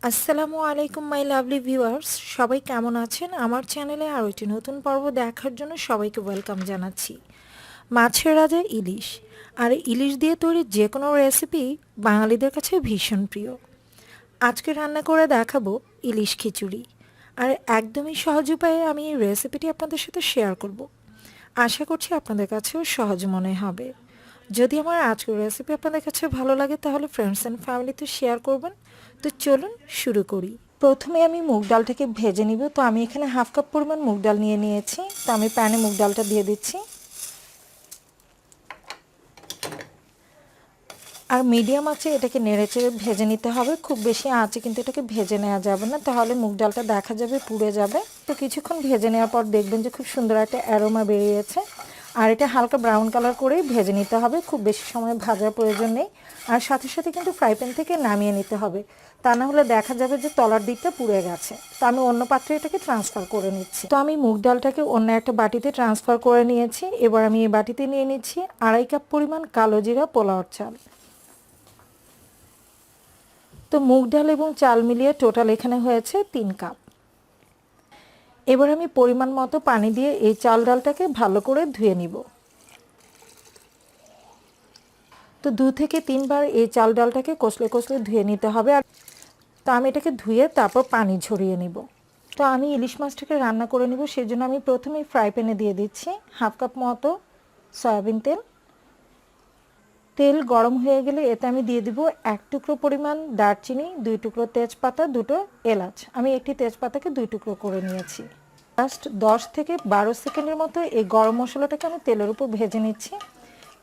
আসসালামু আলাইকুম my lovely viewers, সবাই কেমন আছেন? আমার চ্যানেলে আরও একটি নতুন পর্ব দেখার জন্য সবাইকে ওয়েলকাম জানাচ্ছি। মাছের রাজা ইলিশ, আর ইলিশ দিয়ে তৈরি যে কোনো রেসিপি বাঙালিদের কাছে ভীষণ প্রিয়। আজকে রান্না করে দেখাবো ইলিশ খিচুড়ি, আর একদমই সহজ উপায়ে আমি এই রেসিপিটি আপনাদের সাথে শেয়ার করব। আশা করছি আপনাদের কাছেও সহজ মনে হবে। যদি আমার আজকের রেসিপি আপনাদের কাছে ভালো লাগে তাহলে ফ্রেন্ডস অ্যান্ড ফ্যামিলিতে শেয়ার করবেন। তো চলুন শুরু করি। প্রথমে আমি মুগ ডালটাকে ভেজে নিব। তো আমি এখানে হাফ কাপ পরিমাণ মুগ ডাল নিয়ে নিয়েছি। তো আমি প্যানে মুগ ডালটা দিয়ে দিচ্ছি, আর মিডিয়াম আঁচে এটাকে নেড়েচেড়ে ভেজে নিতে হবে। খুব বেশি আঁচে কিন্তু এটাকে ভেজে নেওয়া যাবে না, তাহলে মুগ ডালটা দেখা যাবে পুড়ে যাবে। তো কিছুক্ষণ ভেজে নেওয়ার পর দেখবেন যে খুব সুন্দর একটা অ্যারোমা বেরিয়েছে। আর এটা হালকা ব্রাউন কালার করেই ভেজে নিতে হবে, খুব বেশি সময় ভাজার প্রয়োজন নেই। আর সাথে সাথে কিন্তু ফ্রাই প্যান থেকে নামিয়ে নিতে হবে, তা না হলে দেখা যাবে যে তলার দিকটা পুড়ে গেছে। তো আমি অন্য পাত্রে এটাকে ট্রান্সফার করে নিচ্ছি। তো আমি মুগ ডালটাকে অন্য একটা বাটিতে ট্রান্সফার করে নিয়েছি। এবার আমি এই বাটিতে নিয়ে নিচ্ছি 2.5 কাপ পরিমাণ কালো জিরা পোলাওর চাল। তো মুগ ডাল এবং চাল মিলিয়ে টোটাল এখানে হয়েছে 3 কাপ। এবার আমি পরিমাণ মতো পানি দিয়ে এই চাল ডালটাকে ভালো করে ধুয়ে নিব। তো 2 থেকে 3 বার এই চাল ডালটাকে কষলে কষলে ধুয়ে নিতে হবে। আর তো আমি এটাকে ধুয়ে তারপর পানি ঝরিয়ে নিব। তো আমি ইলিশ মাছটাকে রান্না করে নিব, সেজন্য আমি প্রথমেই ফ্রাই প্যানে দিয়ে দিচ্ছি হাফ কাপ মতো সয়াবিন তেল। তেল গরম হয়ে গেলে এতে আমি দিয়ে দিব 1 টুকরো পরিমাণ দারচিনি, 2 টুকরো তেজপাতা, 2টো এলাচ। আমি একটি তেজপাতাকে 2 টুকরো করে নিয়েছি। জাস্ট 10 থেকে 12 সেকেন্ডের মতো এই গরম মশলাটাকে আমি তেলের উপর ভেজে নিচ্ছি।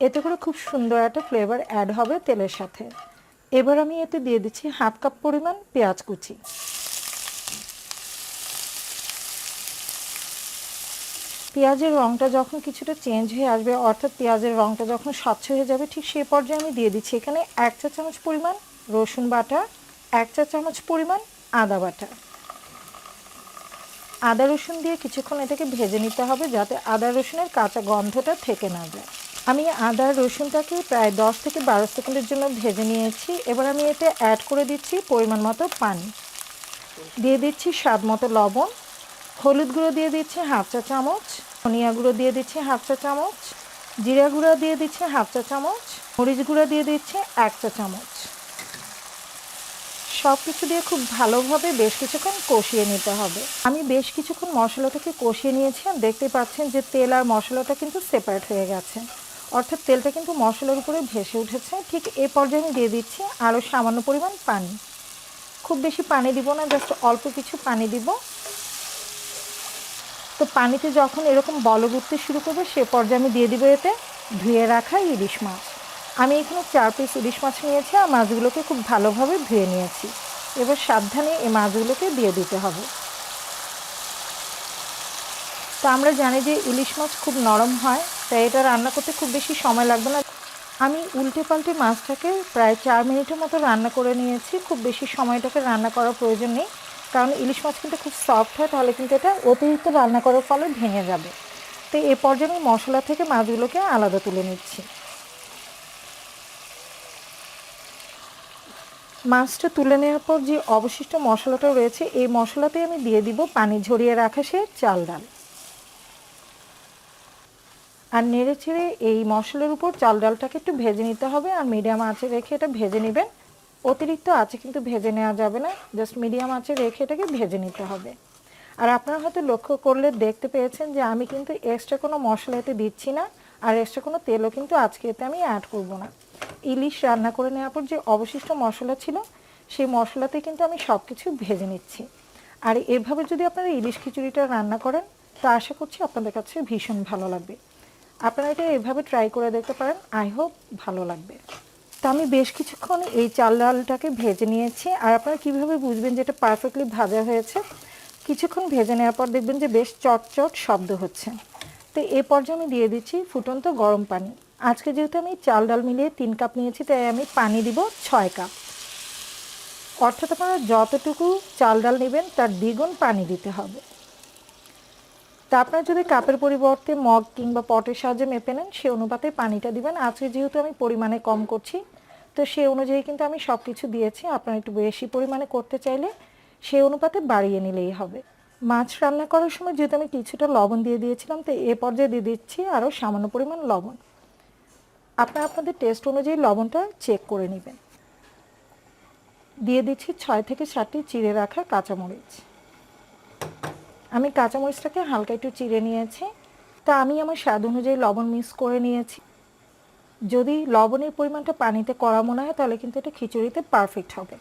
এতে করে খুব সুন্দর একটা ফ্লেভার অ্যাড হবে তেলের সাথে। এবার আমি এতে দিয়ে দিচ্ছি হাফ কাপ পরিমাণ পেঁয়াজ কুচি। পেঁয়াজের রঙটা যখন কিছুটা চেঞ্জ হয়ে আসবে, অর্থাৎ পেঁয়াজের রঙটা যখন স্বচ্ছ হয়ে যাবে, ঠিক সেই পর্যায়ে আমি দিয়ে দিচ্ছি এখানে 1 চা চামচ পরিমাণ রসুন বাটা, 1 চা চামচ পরিমাণ আদা বাটা। আদা রসুন দিয়ে কিছুক্ষণ এটাকে ভেজে নিতে হবে, যাতে আদা রসুনের কাঁচা গন্ধটা থেকে না যায়। আমি আদা রসুনটাকে প্রায় 10 থেকে 12 সেকেন্ডের জন্য ভেজে নিয়েছি। এবার আমি এতে অ্যাড করে দিচ্ছি পরিমাণ মতো পানি, দিয়ে দিচ্ছি স্বাদ মতো লবণ, হলুদ গুঁড়ো দিয়ে দিচ্ছি হাফ চা চামচ, ধনিয়া গুঁড়ো দিয়ে দিচ্ছি হাফ চা চামচ, জিরা গুঁড়ো দিয়ে দিচ্ছি হাফ চা চামচ, মরিচ গুঁড়ো দিয়ে দিচ্ছি 1 চা চামচ। সব কিছু দিয়ে খুব ভালোভাবে বেশ কিছুক্ষণ কষিয়ে নিতে হবে। আমি বেশ কিছুক্ষণ মশলাটাকে কষিয়ে নিয়েছি, আর দেখতে পাচ্ছেন যে তেল আর মশলাটা কিন্তু সেপারেট হয়ে গেছে, অর্থাৎ তেলটা কিন্তু মশলার উপরে ভেসে উঠেছে। ঠিক এই পর্যায়ে আমি দিয়ে দিচ্ছি আরও সামান্য পরিমাণ পানি। খুব বেশি পানি দিব না, জাস্ট অল্প কিছু পানি দিব। তো পানিতে যখন এরকম বলক উঠতে শুরু করবে, সে পর্যায়ে আমি দিয়ে দিব এতে ধুয়ে রাখা ইলিশ মাছ। আমি এখানে 4 পিস ইলিশ মাছ নিয়েছি, আর মাছগুলোকে খুব ভালোভাবে ধুয়ে নিয়েছি। এবার সাবধানে এই মাছগুলোকে দিয়ে দিতে হবে। তো আমরা জানি যে ইলিশ মাছ খুব নরম হয়, তাই এটা রান্না করতে খুব বেশি সময় লাগবে না। আমি উল্টে পাল্টে মাছটাকে প্রায় 4 মিনিটের মতো রান্না করে নিয়েছি। খুব বেশি সময়টাকে রান্না করার প্রয়োজন নেই, কারণ ইলিশ মাছ কিন্তু খুব সফট হয়, তাহলে কিন্তু এটা অতিরিক্ত রান্না করার ফলে ভেঙে যাবে। তো এ পর্যায়ে আমি মশলা থেকে মাছগুলোকে আলাদা তুলে নিচ্ছি। মাছটা তুলে নেওয়ার পর যে অবশিষ্ট মশলাটা রয়েছে, এই মশলাতে আমি দিয়ে দিব পানি ঝরিয়ে রাখা সে চাল ডাল। আর নেড়ে ছেড়ে এই মশলার উপর চাল ডালটাকে একটু ভেজে নিতে হবে, আর মিডিয়াম আঁচে রেখে এটা ভেজে নেবেন। অতিরিক্ত আঁচে কিন্তু ভেজে নেওয়া যাবে না, জাস্ট মিডিয়াম আঁচে রেখে এটাকে ভেজে নিতে হবে। আর আপনারা হয়তো লক্ষ্য করলে দেখতে পেয়েছেন যে আমি কিন্তু এক্সট্রা কোনো মশলা এতে দিচ্ছি না, আর এক্সট্রা কোনো তেলও কিন্তু আজকে এতে আমি অ্যাড করব না। ইলিশ রান্না করে নেওয়ার পর যে অবশিষ্ট মশলা ছিল, সেই মশলাতে কিন্তু আমি সব কিছু ভেজে নিচ্ছি। আর এভাবে যদি আপনারা ইলিশ খিচুড়িটা রান্না করেন, তো আশা করছি আপনাদের কাছে ভীষণ ভালো লাগবে। আপনারা এটা এভাবে ট্রাই করে দেখতে পারেন, আই হোপ ভালো লাগবে। তো আমি বেশ কিছুক্ষণ এই চাল ডালটাকে ভেজে নিয়েছি। আর আপনারা কীভাবে বুঝবেন যে এটা পারফেক্টলি ভাজা হয়েছে? কিছুক্ষণ ভেজে নেওয়ার পর দেখবেন যে বেশ চটচট শব্দ হচ্ছে। তো এ পর্যায়ে আমি দিয়ে দিচ্ছি ফুটন্ত গরম পানি। আজকে যেহেতু আমি চাল ডাল মিলিয়ে 3 কাপ নিয়েছি, তাই আমি পানি দিব 6 কাপ। অর্থাৎ আপনারা যতটুকু চাল ডাল নেবেন তার দ্বিগুণ পানি দিতে হবে। তা আপনারা যদি কাপের পরিবর্তে মগ কিংবা পটের সাহায্যে মেপে নেন, সে অনুপাতে পানিটা দিবেন। আজকে যেহেতু আমি পরিমাণে কম করছি, তো সেই অনুযায়ী কিন্তু আমি সব কিছু দিয়েছি। আপনারা একটু বেশি পরিমাণে করতে চাইলে সেই অনুপাতে বাড়িয়ে নিলেই হবে। মাছ রান্না করার সময় যেহেতু আমি কিছুটা লবণ দিয়ে দিয়েছিলাম, তো এ পর্যায়ে দিয়ে দিচ্ছি আরও সামান্য পরিমাণ লবণ। আপনারা আপনাদের টেস্ট অনুযায়ী লবণটা চেক করে নেবেন। দিয়ে দিচ্ছি 6 থেকে 7টি চিড়ে রাখা কাঁচামরিচ। আমি কাঁচামরিচটাকে হালকা একটু চিড়ে নিয়েছি। তা আমি আমার স্বাদ অনুযায়ী লবণ মিক্স করে নিয়েছি। যদি লবণের পরিমাণটা পানিতে কড়া মনে হয় তাহলে কিন্তু এটা খিচুড়িতে পারফেক্ট হবে।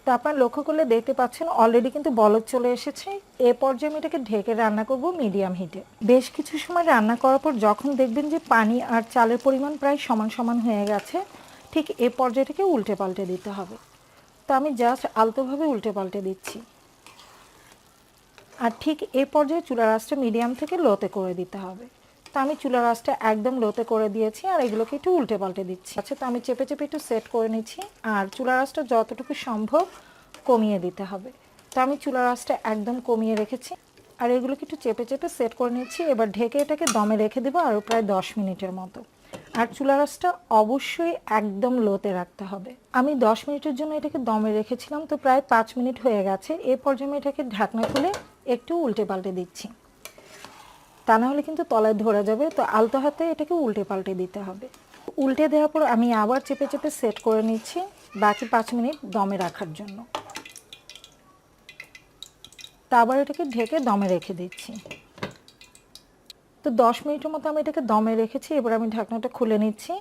তো আপনারা লক্ষ্য করলে দেখতে পাচ্ছেন অলরেডি কিন্তু বলক চলে এসেছে। এ পর্যায়ে আমি এটাকে ঢেকে রান্না করব মিডিয়াম হিটে। বেশ কিছু সময় রান্না করার পর যখন দেখবেন যে পানি আর চালের পরিমাণ প্রায় সমান সমান হয়ে গেছে, ঠিক এ পর্যায়টাকে উল্টে পাল্টে দিতে হবে। তো আমি জাস্ট আলতোভাবে উল্টে পাল্টে দিচ্ছি। আর ঠিক এই পর্যায়ে চুলার আঁচটা মিডিয়াম থেকে লোতে করে দিতে হবে। তো আমি চুলার আঁচটা একদম লোতে করে দিয়েছি আর এগুলোকে একটু উল্টে পাল্টে দিচ্ছি। আচ্ছা, তো আমি চেপে চেপে একটু সেট করে নিচ্ছি আর চুলার আঁচটা যতটুকু সম্ভব কমিয়ে দিতে হবে। তো আমি চুলার আঁচটা একদম কমিয়ে রেখেছি আর এগুলোকে একটু চেপে চেপে সেট করে নিচ্ছি। এবার ঢেকে এটাকে দমে রেখে দেবো আরও প্রায় 10 মিনিটের মতো। আর চুলার আঁচটা অবশ্যই একদম লোতে রাখতে হবে। আমি 10 মিনিটের জন্য এটাকে দমে রেখেছিলাম, তো প্রায় 5 মিনিট হয়ে গেছে। এই পর্যায়ে আমি এটাকে ঢাকনা খুলে একটু উল্টে পাল্টে দিচ্ছি, তা না হলে কিন্তু তলায় ধরে যাবে। তো আলতো হাতে এটাকে উল্টে পাল্টে দিতে হবে। উল্টে দেওয়ার পর আমি আবার চেপে চেপে সেট করে নিচ্ছি বাকি 5 মিনিট দমে রাখার জন্য। তা আবার এটাকে ঢেকে দমে রেখে দিচ্ছি। তো 10 মিনিটের মতো আমি এটাকে দমে রেখেছি। এবার আমি ঢাকনাটা খুলে নিচ্ছি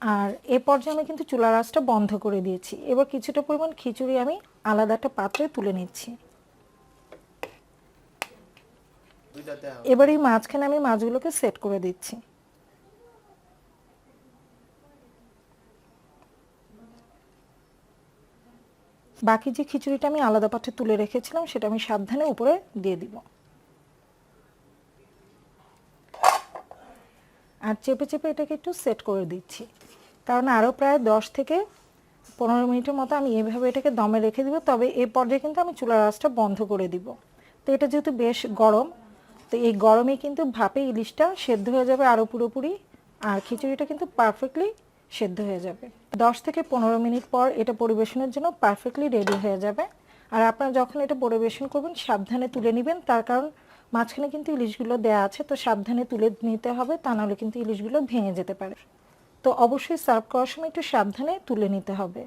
আর এ পর্যায়ে আমি কিন্তু চুলার আঁচটা বন্ধ করে দিয়েছি। এবার কিছুটা পরিমাণ খিচুড়ি আমি আলাদা একটা পাত্রে তুলে নিচ্ছি। এবার এই মাঝখানে আমি মাছগুলোকে সেট করে দিচ্ছি। বাকি যে খিচুড়িটা আমি আলাদা পাত্রে তুলে রেখেছিলাম সেটা আমি সাবধানে উপরে দিয়ে দিব আর চেপে চেপে এটাকে একটু সেট করে দিচ্ছি, কারণ আরও প্রায় 10 থেকে 15 মিনিটের মতো আমি এইভাবে এটাকে দমে রেখে দিব। তবে এই পর্যায়ে কিন্তু আমি চুলার আঁচটা বন্ধ করে দিব। তো এটা যেহেতু বেশ গরম, তো এই গরমে কিন্তু ভাপে ইলিশটা সেদ্ধ হয়ে যাবে আরও পুরোপুরি, আর খিচুড়িটা কিন্তু পারফেক্টলি সেদ্ধ হয়ে যাবে। 10 থেকে 15 মিনিট পর এটা পরিবেশনের জন্য পারফেক্টলি রেডি হয়ে যাবে। আর আপনারা যখন এটা পরিবেশন করবেন সাবধানে তুলে নেবেন, তার কারণ মাঝখানে কিন্তু ইলিশগুলো দেওয়া আছে, তো সাবধানে তুলে নিতে হবে, তা নাহলে কিন্তু ইলিশগুলো ভেঙে যেতে পারে। তো অবশ্যই সার্ভ করার সময় একটু সাবধানে তুলে নিতে হবে।